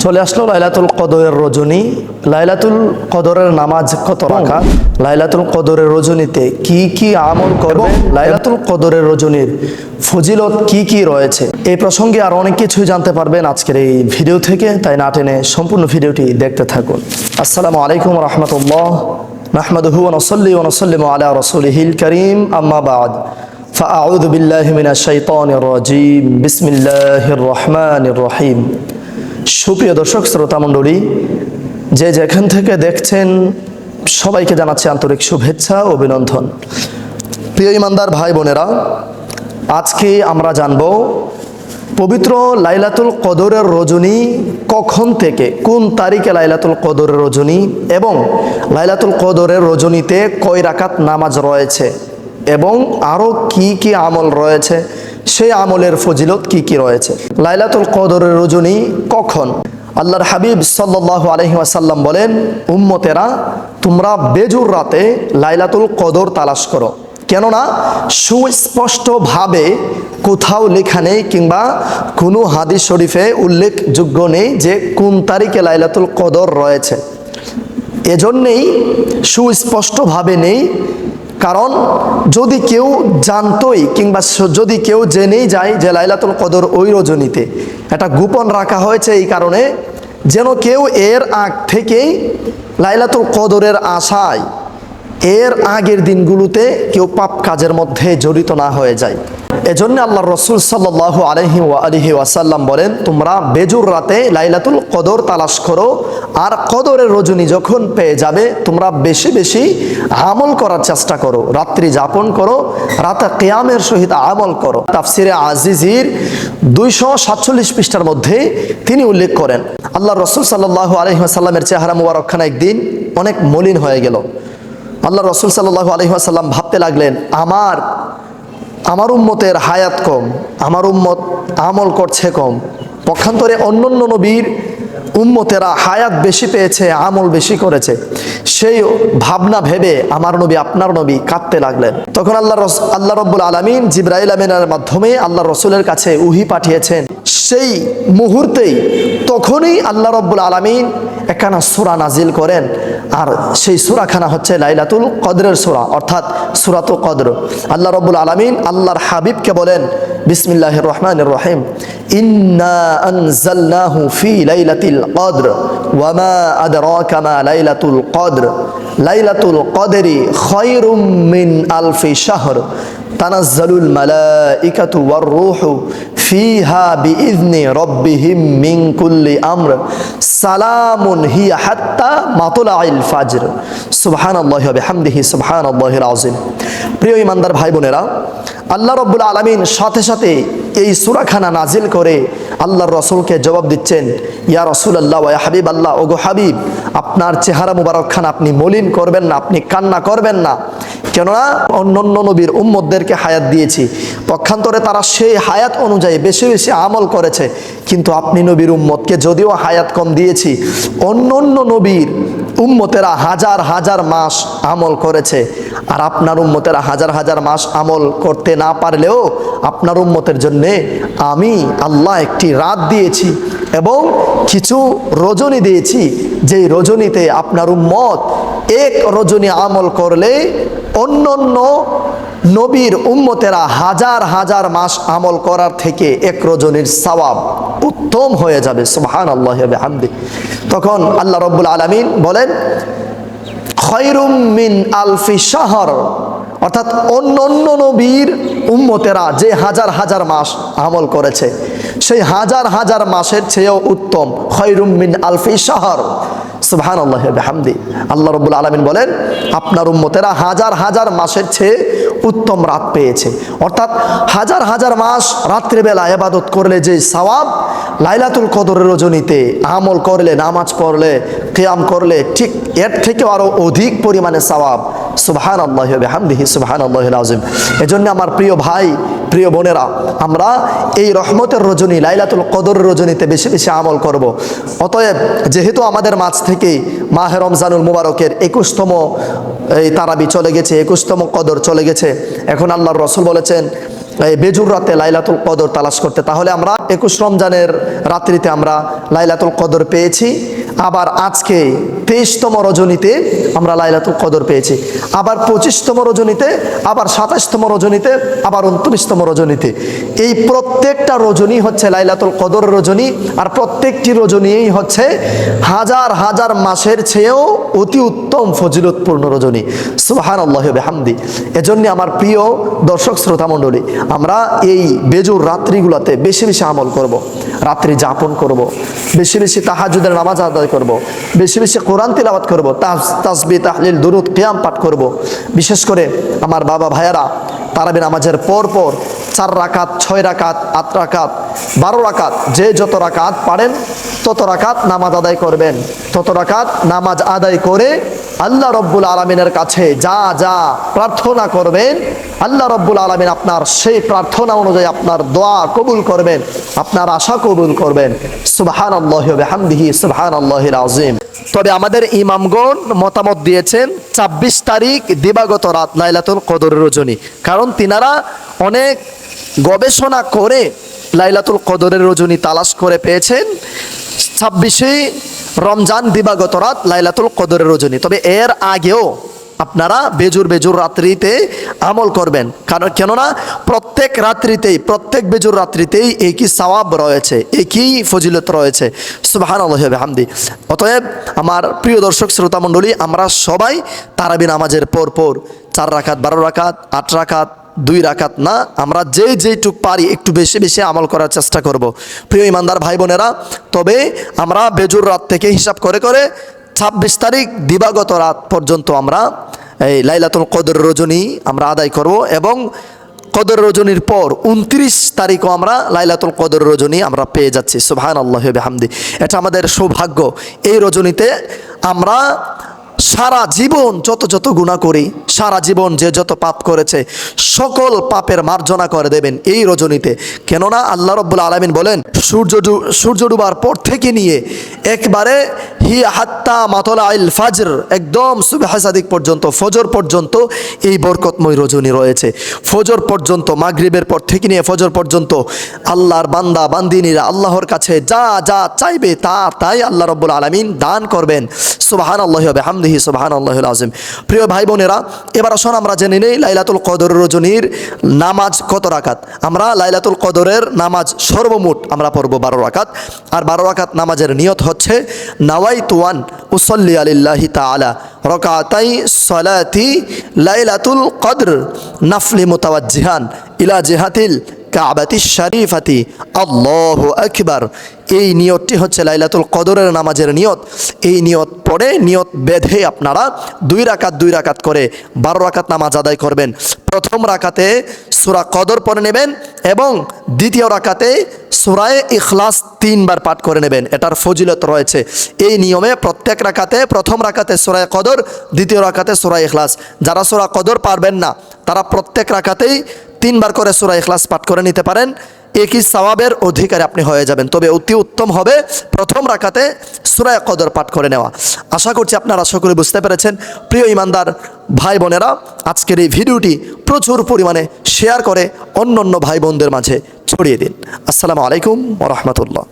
চলে আসলো লাইলাতুল কদরের রজনী। লাইলাতুল কদরের নামাজ কত রাকাত, লাইলাতুল কদরের রজনীতে কি কি আমল করবে, লাইলাতুল কদরের রজনীর ফজিলত কি কি রয়েছে, এই প্রসঙ্গে আর অনেক কিছুই জানতে পারবেন আজকের এই ভিডিও থেকে। তাই না টেনে সম্পূর্ণ ভিডিওটি দেখতে থাকুন। আসসালামু আলাইকুম রাহমাতুল্লাহ, নাহমাদুহু ওয়া নুসাল্লি ওয়া নুসাল্লিমু আলা রাসূলিহিল কারীম, আম্মা বা'দ। ফাআউযু বিল্লাহি মিনাশ শাইতানির রাজীম, বিসমিল্লাহির রহমানির রহিম। সুপ্রিয় দর্শক শ্রোতা মণ্ডলী, যে যেখান থেকে দেখছেন সবাইকে জানাচ্ছি আন্তরিক শুভেচ্ছা ও অভিনন্দন। প্রিয় ইমানদার ভাই বোনেরা, আজকে আমরা জানব পবিত্র লাইলাতুল কদরের রজনী কখন থেকে, কোন তারিখে লাইলাতুল কদরের রজনী, এবং লাইলাতুল কদরের রজনীতে কয় রাকাত নামাজ রয়েছে, এবং আরও কি কি আমল রয়েছে, সেই আমলের ফজিলত কি কি রয়েছে। লাইলাতুল কদরের রজনী কখন? আল্লাহর হাবিব সাল্লাল্লাহু আলাইহি ওয়াসাল্লাম বলেন, উম্মতেরা তোমরা বেজুর রাতে লাইলাতুল কদর তালাশ করো। কেননা সুস্পষ্টভাবে কোথাও লেখা নেই কিংবা কোনো হাদিস শরীফে উল্লেখযোগ্য নেই যে কোন তারিখে লাইলাতুল কদর রয়েছে। এজন্যেই সুস্পষ্টভাবে নেই, কারণ যদি কেউ জানতই কিংবা যদি কেউ জেনেই যায় যে লাইলাতুল কদর ওই রজনীতে, এটা গোপন রাখা হয়েছে এই কারণে যেন কেউ এর আগ থেকেই লাইলাতুল কদরের আশায় এর আগের দিনগুলোতে কেউ পাপ কাজের মধ্যে জড়িত না হয়ে যায়। এজন্য আল্লাহর রাসূল সাল্লাল্লাহু আলাইহি ওয়াসাল্লাম বলেন, তোমরা বেজুর রাতে লাইলাতুল কদর তালাশ করো, আর কদরের রজনী যখন পেয়ে যাবে তোমরা বেশি বেশি আমল করার চেষ্টা করো, রাত্রি যাপন করো, রাতে কিয়ামের সহিত আমল করো। তাফসিরে আজিজির 247 পৃষ্ঠার মধ্যে তিনি উল্লেখ করেন, আল্লাহর রাসূল সাল্লাল্লাহু আলাইহি ওয়াসাল্লামের চেহারা মুবারকখানা একদিন অনেক মলিন হয়ে গেল। আল্লাহ রাসূল সাল্লাল্লাহু আলাইহি ওয়াসাল্লাম ভাবতে লাগলেন, আমার উম্মতের হায়াত কম, আমার উম্মত আমল করছে কম। পক্ষান্তরে অন্যান্য নবীর উম্মতেরা হায়াত বেশি পেয়েছে, আমল বেশি করেছে। সেই ভাবনা ভেবে আমার নবী, আপনার নবী কাঁদতে লাগলেন। তখন আল্লাহ রব্বুল আলামিন জিবরাইল আমিনের মাধ্যমে আল্লাহ রসুলের কাছে উহি পাঠিয়েছেন। সেই মুহূর্তেই তখনই আল্লাহ রব্বুল আলামিন একখানা সূরা নাজিল করেন, আর সেই সূরাখানা হচ্ছে লাইলাতুল কদরের সূরা, অর্থাৎ সূরাতুল কদর। আল্লাহ রব্বুল আলামিন আল্লাহর হাবিবকে বলেন, বিসমিল্লাহির রহমানির রহিম, ইন্না আনজালনাহু ফি লাইলাতিল কদর ওয়া মা আদরাকা মা লাইলাতুল কদর লাইলাতুল কদরি খায়রুম মিন আলফি শাহর তানাজ্জালুল মালাইকাতু ওয়ার রূহু ফিহা বিইذনি রাব্বিহিম মিন কুল্লি আমর সালামুন হিয়া হাত্তা মাতলাইল ফাজর সুবহানাল্লাহি ওয়া বিহামদিহি সুবহানাল্লাহিল আযীম। প্রিয় ইমানদার ভাই বোনেরা, আল্লাহ রব্বুল আলামিন সাথে সাথে এই সূরাখানা নাজিল করে আল্লাহর রাসূলকে জবাব দিচ্ছেন, ইয়া রাসূলুল্লাহ ওয়া হাবিব আল্লাহ, ওগো হাবিব, আপনার চেহারা মুবারকখানা আপনি মলিন করবেন না, আপনি কান্না করবেন না। কেননা অন্যান্য নবীর উম্মতদেরকে হায়াত দিয়েছি, পক্ষান্তরে তারা সেই হায়াত অনুযায়ী বেশি বেশি আমল করেছে, কিন্তু আপনি নবীর উম্মতকে যদিও হায়াত কম দিয়েছি, অন্যান্য নবীর উম্মতেরা হাজার হাজার মাস আমল করেছে, আর আপনার উম্মতেরা হাজার হাজার মাস আমল করতে না পারলেও আপনার উম্মতের জন্যে আমি আল্লাহ একটি রাত দিয়েছি এবং কিছু রজনী দিয়েছি, যেই রজনীতে আপনার উম্মত এক রজনী আমল করলে অন্যান্য নবীর উম্মতেরা হাজার হাজার মাস আমল করার থেকে এক রজনীর সওয়াব উত্তম হয়ে যাবে। সুবহানাল্লাহি ওয়া বিহামদিহি। তখন আল্লাহ রাব্বুল আলামিন বলেন, খায়রুম মিন আলফি শাহর, অর্থাৎ অন্যান্য নবীর উম্মতেরা যে হাজার হাজার মাস আমল করেছে সেই হাজার হাজার মাসের চেয়েও উত্তম। খায়রুম মিন আলফি শাহর, সুবহানাল্লাহি ওয়া বিহামদিহি। আল্লাহ রাব্বুল আলামিন বলেন, আপনার উম্মতেরা হাজার হাজার মাসের চেয়ে উত্তম রাত পেয়েছে। অর্থাৎ হাজার হাজার মাস রাত্রিবেলা ইবাদত করলে যে সওয়াব, লাইলাতুল কদরের রজনীতে আমল করলে, নামাজ পড়লে, কিয়াম করলে ঠিক এর থেকেও আরও অধিক পরিমাণে সওয়াব। সুবহানাল্লাহি ওয়া বিহামদিহি সুবহানাল্লাহিল আযীম। এজন্য আমার প্রিয় ভাই, প্রিয় বোনেরা, আমরা এই রহমতের রজনী লাইলাতুল কদরের রজনীতে বেশি বেশি আমল করব। অতএব যেহেতু আমাদের মাঝ থেকে মাহে রমজানুল মুবারকের 21তম এই তারাবি চলে গেছে, 21তম কদর চলে গেছে, এখন আল্লাহর রাসূল বলেছেন এই বেজুর রাতে লাইলাতুল কদর তালাশ করতে। তাহলে আমরা 21 রমজানের রাত্রিতে আমরা লাইলাতুল কদর পেয়েছি, আবার আজকে 23তম রজনীতে আমরা লাইলাতুল কদর পেয়েছি, আবার 25তম রজনীতে, আবার 27তম রজনীতে, আবার 29তম রজনীতে। এই প্রত্যেকটা রজনী হচ্ছে লাইলাতুল কদর রজনী, আর প্রত্যেকটি রজনীই হচ্ছে হাজার হাজার মাসের চেয়েও অতি উত্তম ফজিলতপূর্ণ রজনী। সুবহানাল্লাহি ওয়া বিহামদি। এজন্য আমার প্রিয় দর্শক শ্রোতা মণ্ডলী, আমরা এই বেজুর রাত্রিগুলোতে বেশি বেশি আমল করব, রাত্রি যাপন করব, বেশি বেশি তাহাজ্জুদের নামাজ আদায় করব, বেশি বেশি কোরআন তিলাওয়াত করব, তাসবিহ তাহলিল দুরুদ কিয়াম পাঠ করব। বিশেষ করে আমার বাবা ভাইয়েরা তারাবি নামাজের পর পর 4 রাকাত, 6 রাকাত, 8 রাকাত, 12 রাকাত, যে যত রাকাত পারেন তত রাকাত নামাজ আদায় করবেন। তত রাকাত নামাজ আদায় করে আল্লাহ রব্বুল আলামিনের কাছে যা যা প্রার্থনা করবেন, আল্লাহ রব্বুল আলামিন আপনার সেই প্রার্থনা অনুযায়ী আপনার দোয়া কবুল করবেন, আপনার আশা কবুল করবেন। সুবহানাল্লাহি ওয়া বিহামদিহি, সুবহানাল্লাহিল আযীম। তবে আমাদের ইমামগণ মতামত দিয়েছেন 26 তারিখ দিবাগত রাত লাইলাতুল কদরের রজনী, কারণ তিনারা অনেক গবেষণা করে লাইলাতুল কদরের রজনী তালাশ করে পেয়েছেন 26শে রমজান দিবাগত রাত লাইলাতুল কদরের রজনী। তবে এর আগেও আপনারা বেজুর রাত্রিতে আমল করবেন, কারণ কেননা প্রত্যেক রাত্রিতেই, প্রত্যেক বেজুর রাত্রিতেই একই সওয়াব রয়েছে, একই ফজিলত রয়েছে। সুবহানাল্লাহি ওয়া বিহামদি। অতএব আমার প্রিয় দর্শক শ্রোতা মণ্ডলী, আমরা সবাই তারাবি নামাজের পর পর 4 রাকাত, 12 রাকাত, 8 রাকাত, 2 রাকাত না, আমরা যেইটুক পারি একটু বেশি বেশি আমল করার চেষ্টা করব প্রিয় ইমানদার ভাই বোনেরা। তবে আমরা বেজুর রাত থেকে হিসাব করে করে 26 তারিখ দিবাগত রাত পর্যন্ত আমরা এই লাইলাতুল কদর রজনী আমরা আদায় করব, এবং কদর রজনীর পর 29 তারিখও আমরা লাইলাতুল কদর রজনী আমরা পেয়ে যাচ্ছি। সুবহানাল্লাহি ওয়া বিহামদি। এটা আমাদের সৌভাগ্য। এই রজনীতে আমরা সারা জীবন যত গুনাহ করি, সারা জীবন যে যত পাপ করেছে সকল পাপের মার্জনা করে দেবেন এই রজনীতে। কেননা আল্লাহ রব্বুল আলামিন বলেন, সূর্য ডুবার পর থেকে নিয়ে একবারে হি হাত্তা মাতলাইল ফাজর, একদম সুবহ সাদিক পর্যন্ত, ফজর পর্যন্ত এই বরকতময় রজনী রয়েছে। ফজর পর্যন্ত, মাগরিবের পর থেকে নিয়ে ফজর পর্যন্ত আল্লাহর বান্দা বান্দিনীরা আল্লাহর কাছে যা যা চাইবে তাই আল্লাহ রব্বুল আলামিন দান করবেন। সুবহানাল্লাহি ওয়া বিহামদিহি, সুবহানাল্লাহিল আযীম। প্রিয় ভাই বোনেরা, এবার আসুন আমরা জেনে নেই লাইলাতুল কদর রজনীর নামাজ কত রাকাত। আমরা লাইলাতুল কদরের নামাজ সর্বমোট আমরা পড়ব 12 রাকাত, আর 12 রাকাত নামাজের নিয়ত হচ্ছে নাওয়াইতু আন উসাল্লি আলিল্লাহি তাআলা রাকাতাই সালাতি লাইলাতুল কদর নাফলি মুতাওয়াজ্জিহান ইলা জিহাতিল কাবাতি শরীফাতি আল্লাহু আকবার। এই নিয়তটি হচ্ছে লাইলাতুল কদরের নামাজের নিয়ত। এই নিয়ত পড়ে, নিয়ত বেঁধে আপনারা 2 রাকাত করে 12 রাকাত নামাজ আদায় করবেন। প্রথম রাকাতে সূরা কদর পড়ে নেবেন, এবং দ্বিতীয় রাকাতে সূরায়ে ইখলাস 3 বার পাঠ করে নেবেন। এটার ফজিলত রয়েছে এই নিয়মে। প্রত্যেক রাকাতে, প্রথম রাকাতে সূরায়ে কদর, দ্বিতীয় রাকাতে সূরায়ে ইখলাস। যারা সূরা কদর পারবেন না তারা প্রত্যেক রাকাতেই 3 বার করে সূরা ইখলাস পাঠ করে নিতে পারেন, একই সওয়াবের অধিকারী আপনি হয়ে যাবেন। তবে অতি উত্তম হবে প্রথম রাকাতে সূরা কদর পাঠ করে নেওয়া। আশা করছি আপনারা সকলে বুঝতে পেরেছেন। প্রিয় ইমানদার ভাই বোনেরা, আজকের এই ভিডিওটি প্রচুর পরিমাণে শেয়ার করে অন্য ভাই বোনদের মাঝে ছড়িয়ে দিন। আসসালামু আলাইকুম ওয়া রাহমাতুল্লাহ।